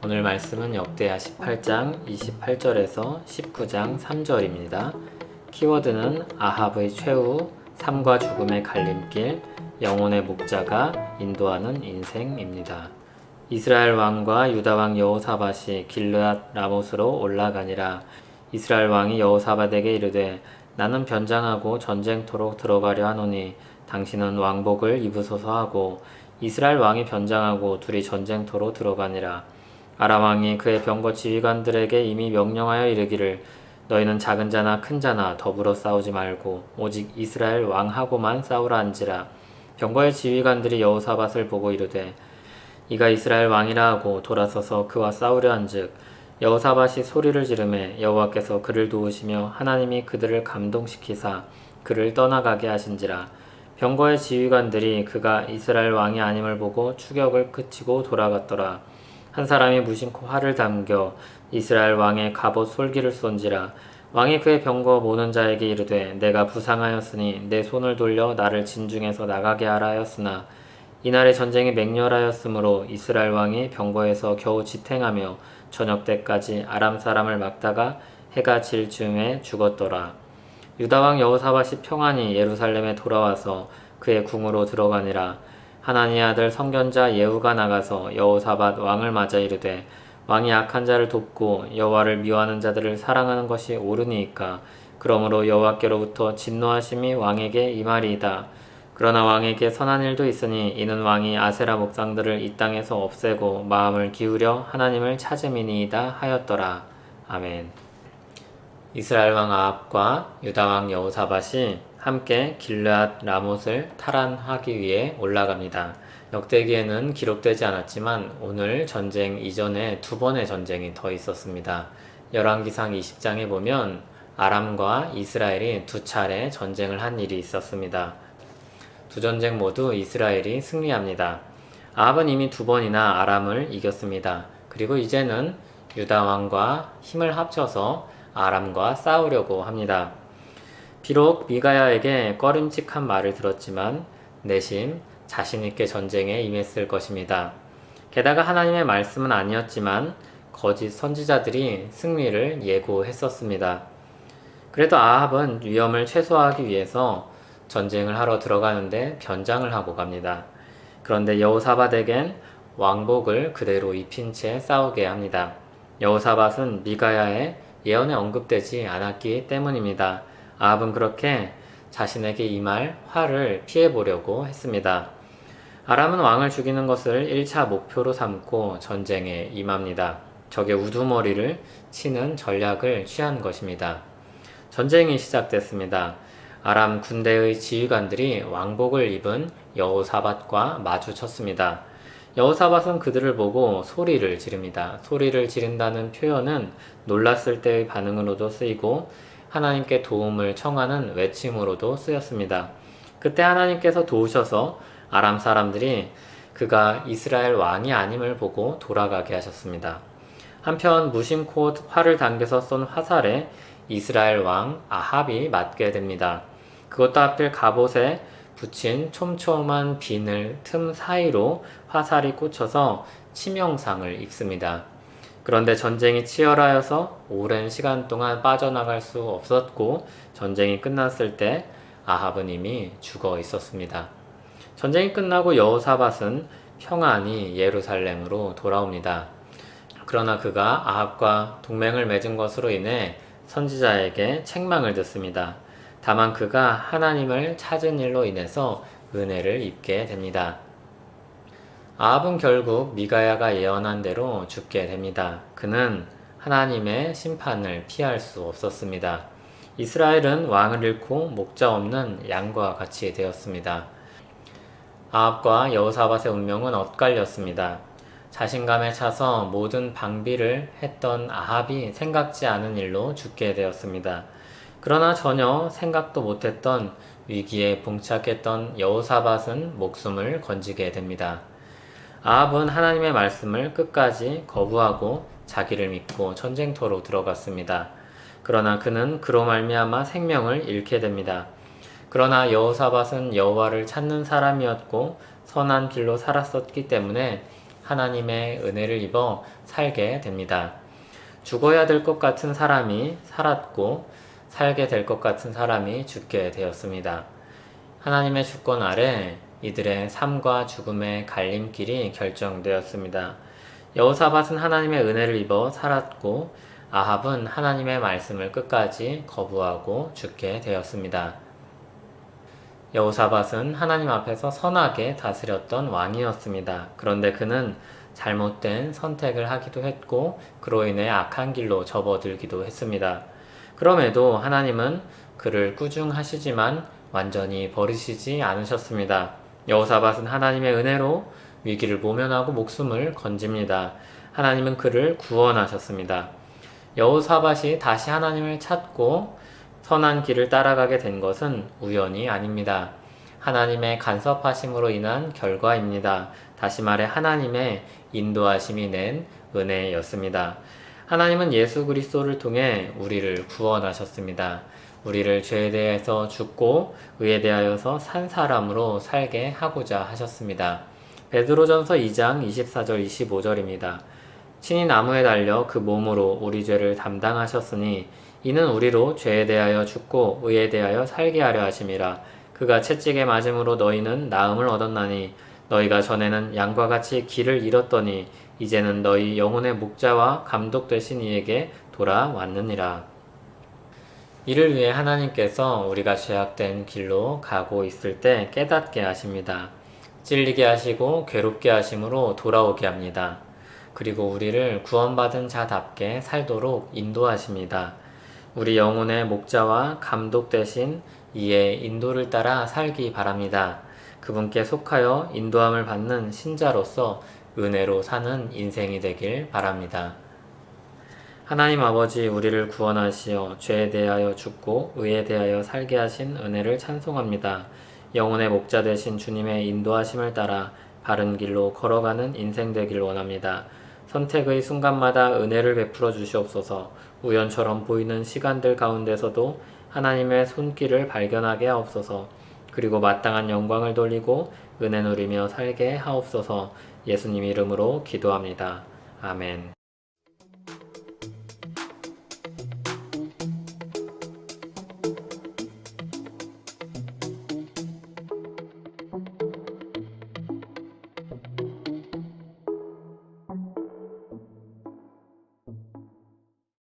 오늘 말씀은 역대하 18장 28절에서 19장 3절입니다. 키워드는 아합의 최후, 삶과 죽음의 갈림길, 영혼의 목자가 인도하는 인생입니다. 이스라엘 왕과 유다 왕 여호사밧이 길르앗 라못으로 올라가니라. 이스라엘 왕이 여호사밧에게 이르되 나는 변장하고 전쟁터로 들어가려 하노니 당신은 왕복을 입으소서 하고 이스라엘 왕이 변장하고 둘이 전쟁터로 들어가니라. 아람 왕이 그의 병거 지휘관들에게 이미 명령하여 이르기를 너희는 작은 자나 큰 자나 더불어 싸우지 말고 오직 이스라엘 왕하고만 싸우라 한지라. 병거의 지휘관들이 여호사밧을 보고 이르되 이가 이스라엘 왕이라 하고 돌아서서 그와 싸우려 한즉 여호사밧이 소리를 지르매 여호와께서 그를 도우시며 하나님이 그들을 감동시키사 그를 떠나가게 하신지라. 병거의 지휘관들이 그가 이스라엘 왕이 아님을 보고 추격을 그치고 돌아갔더라. 한 사람이 무심코 활을 담겨 이스라엘 왕의 갑옷 솔기를 쏜지라. 왕이 그의 병거 모는 자에게 이르되 내가 부상하였으니 내 손을 돌려 나를 진중에서 나가게 하라 하였으나 이날의 전쟁이 맹렬하였으므로 이스라엘 왕이 병거에서 겨우 지탱하며 저녁 때까지 아람 사람을 막다가 해가 질 즈음에 죽었더라. 유다 왕 여호사밧이 평안히 예루살렘에 돌아와서 그의 궁으로 들어가니라. 하나니의 아들 선견자 예후가 나가서 여호사밧 왕을 맞아 이르되 왕이 악한 자를 돕고 여호와를 미워하는 자들을 사랑하는 것이 옳으니이까. 그러므로 여호와께로부터 진노하심이 왕에게 임하리이다. 그러나 왕에게 선한 일도 있으니 이는 왕이 아세라 목상들을 이 땅에서 없애고 마음을 기울여 하나님을 찾음이니이다 하였더라. 아멘. 이스라엘 왕 아합과 유다 왕 여호사밧이 함께 길르앗 라못을 탈환하기 위해 올라갑니다. 역대기에는 기록되지 않았지만 오늘 전쟁 이전에 두 번의 전쟁이 더 있었습니다. 열왕기상 20장에 보면 아람과 이스라엘이 두 차례 전쟁을 한 일이 있었습니다. 두 전쟁 모두 이스라엘이 승리합니다. 아합은 이미 두 번이나 아람을 이겼습니다. 그리고 이제는 유다 왕과 힘을 합쳐서 아람과 싸우려고 합니다. 비록 미가야에게 꺼림칙한 말을 들었지만 내심 자신있게 전쟁에 임했을 것입니다. 게다가 하나님의 말씀은 아니었지만 거짓 선지자들이 승리를 예고했었습니다. 그래도 아합은 위험을 최소화하기 위해서 전쟁을 하러 들어가는데 변장을 하고 갑니다. 그런데 여호사밧에겐 왕복을 그대로 입힌 채 싸우게 합니다. 여호사밧은 미가야의 예언에 언급되지 않았기 때문입니다. 아합은 그렇게 자신에게 임할 화를 피해보려고 했습니다. 아람은 왕을 죽이는 것을 1차 목표로 삼고 전쟁에 임합니다. 적의 우두머리를 치는 전략을 취한 것입니다. 전쟁이 시작됐습니다. 아람 군대의 지휘관들이 왕복을 입은 여호사밧과 마주쳤습니다. 여호사밧은 그들을 보고 소리를 지릅니다. 소리를 지른다는 표현은 놀랐을 때의 반응으로도 쓰이고 하나님께 도움을 청하는 외침으로도 쓰였습니다. 그때 하나님께서 도우셔서 아람 사람들이 그가 이스라엘 왕이 아님을 보고 돌아가게 하셨습니다. 한편 무심코 활을 당겨서 쏜 화살에 이스라엘 왕 아합이 맞게 됩니다. 그것도 하필 갑옷에 붙인 촘촘한 비늘 틈 사이로 화살이 꽂혀서 치명상을 입습니다. 그런데 전쟁이 치열하여서 오랜 시간 동안 빠져나갈 수 없었고 전쟁이 끝났을 때 아합은 이미 죽어 있었습니다. 전쟁이 끝나고 여호사밧은 평안히 예루살렘으로 돌아옵니다. 그러나 그가 아합과 동맹을 맺은 것으로 인해 선지자에게 책망을 듣습니다. 다만 그가 하나님을 찾은 일로 인해서 은혜를 입게 됩니다. 아합은 결국 미가야가 예언한 대로 죽게 됩니다. 그는 하나님의 심판을 피할 수 없었습니다. 이스라엘은 왕을 잃고 목자 없는 양과 같이 되었습니다. 아합과 여호사밧의 운명은 엇갈렸습니다. 자신감에 차서 모든 방비를 했던 아합이 생각지 않은 일로 죽게 되었습니다. 그러나 전혀 생각도 못했던 위기에 봉착했던 여호사밧은 목숨을 건지게 됩니다. 아합은 하나님의 말씀을 끝까지 거부하고 자기를 믿고 전쟁터로 들어갔습니다. 그러나 그는 그로 말미암아 생명을 잃게 됩니다. 그러나 여호사밧은 여호와를 찾는 사람이었고 선한 길로 살았었기 때문에 하나님의 은혜를 입어 살게 됩니다. 죽어야 될 것 같은 사람이 살았고 살게 될 것 같은 사람이 죽게 되었습니다. 하나님의 주권 아래 이들의 삶과 죽음의 갈림길이 결정되었습니다. 여호사밧은 하나님의 은혜를 입어 살았고 아합은 하나님의 말씀을 끝까지 거부하고 죽게 되었습니다. 여호사밧은 하나님 앞에서 선하게 다스렸던 왕이었습니다. 그런데 그는 잘못된 선택을 하기도 했고 그로 인해 악한 길로 접어들기도 했습니다. 그럼에도 하나님은 그를 꾸중하시지만 완전히 버리시지 않으셨습니다. 여호사밧은 하나님의 은혜로 위기를 모면하고 목숨을 건집니다. 하나님은 그를 구원하셨습니다. 여호사밧이 다시 하나님을 찾고 선한 길을 따라가게 된 것은 우연이 아닙니다. 하나님의 간섭하심으로 인한 결과입니다. 다시 말해 하나님의 인도하심이 낸 은혜였습니다. 하나님은 예수 그리스도를 통해 우리를 구원하셨습니다. 우리를 죄에 대해서 죽고 의에 대하여서 산 사람으로 살게 하고자 하셨습니다. 베드로전서 2장 24절 25절입니다. 친히 나무에 달려 그 몸으로 우리 죄를 담당하셨으니 이는 우리로 죄에 대하여 죽고 의에 대하여 살게 하려 하심이라. 그가 채찍에 맞음으로 너희는 나음을 얻었나니 너희가 전에는 양과 같이 길을 잃었더니 이제는 너희 영혼의 목자와 감독 되신 이에게 돌아왔느니라. 이를 위해 하나님께서 우리가 죄악된 길로 가고 있을 때 깨닫게 하십니다. 찔리게 하시고 괴롭게 하심으로 돌아오게 합니다. 그리고 우리를 구원받은 자답게 살도록 인도하십니다. 우리 영혼의 목자와 감독 되신 이의 인도를 따라 살기 바랍니다. 그분께 속하여 인도함을 받는 신자로서 은혜로 사는 인생이 되길 바랍니다. 하나님 아버지, 우리를 구원하시어 죄에 대하여 죽고 의에 대하여 살게 하신 은혜를 찬송합니다. 영혼의 목자 되신 주님의 인도하심을 따라 바른 길로 걸어가는 인생 되길 원합니다. 선택의 순간마다 은혜를 베풀어 주시옵소서. 우연처럼 보이는 시간들 가운데서도 하나님의 손길을 발견하게 하옵소서. 그리고 마땅한 영광을 돌리고 은혜 누리며 살게 하옵소서. 예수님 이름으로 기도합니다. 아멘.